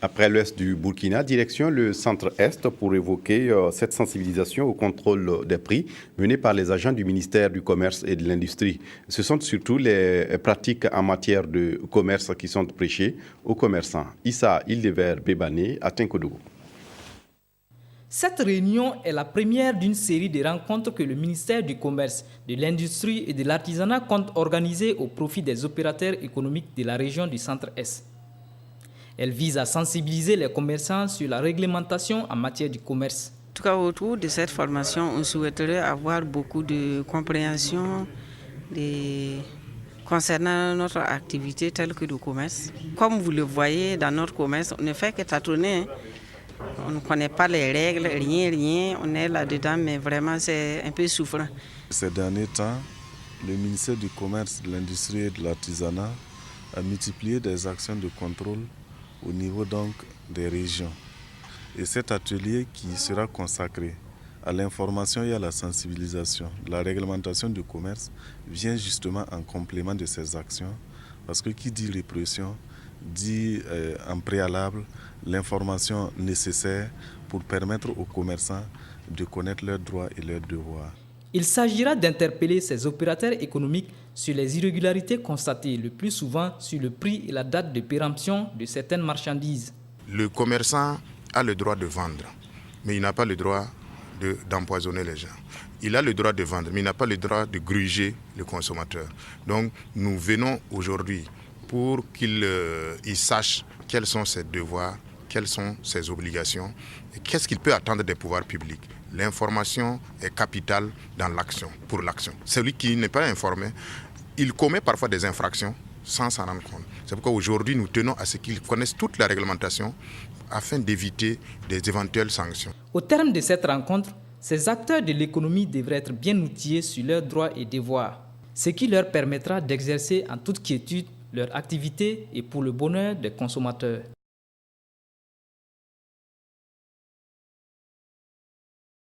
Après l'ouest du Burkina, direction le centre-est pour évoquer cette sensibilisation au contrôle des prix menée par les agents du ministère du Commerce et de l'Industrie. Ce sont surtout les pratiques en matière de commerce qui sont prêchées aux commerçants. Issa Ildever Bébané à Tinkodougou. Cette réunion est la première d'une série de rencontres que le ministère du Commerce, de l'Industrie et de l'Artisanat compte organiser au profit des opérateurs économiques de la région du Centre-Est. Elle vise à sensibiliser les commerçants sur la réglementation en matière du commerce. En tout cas, autour de cette formation, on souhaiterait avoir beaucoup de compréhension concernant notre activité telle que le commerce. Comme vous le voyez, dans notre commerce, on ne fait que tâtonner. On ne connaît pas les règles, rien. On est là-dedans, mais vraiment, c'est un peu souffrant. Ces derniers temps, le ministère du Commerce, de l'Industrie et de l'Artisanat a multiplié des actions de contrôle au niveau donc des régions. Et cet atelier qui sera consacré à l'information et à la sensibilisation de la réglementation du commerce vient justement en complément de ces actions, parce que qui dit répression dit en préalable l'information nécessaire pour permettre aux commerçants de connaître leurs droits et leurs devoirs. Il s'agira d'interpeller ces opérateurs économiques sur les irrégularités constatées le plus souvent sur le prix et la date de péremption de certaines marchandises. Le commerçant a le droit de vendre, mais il n'a pas le droit d'empoisonner les gens. Il a le droit de vendre, mais il n'a pas le droit de gruger le consommateur. Donc nous venons aujourd'hui pour qu'il sache quels sont ses devoirs, quelles sont ses obligations et qu'est-ce qu'il peut attendre des pouvoirs publics. L'information est capitale dans l'action, pour l'action. Celui qui n'est pas informé, il commet parfois des infractions sans s'en rendre compte. C'est pourquoi aujourd'hui nous tenons à ce qu'ils connaissent toute la réglementation afin d'éviter des éventuelles sanctions. Au terme de cette rencontre, ces acteurs de l'économie devraient être bien outillés sur leurs droits et devoirs, ce qui leur permettra d'exercer en toute quiétude leur activité et pour le bonheur des consommateurs.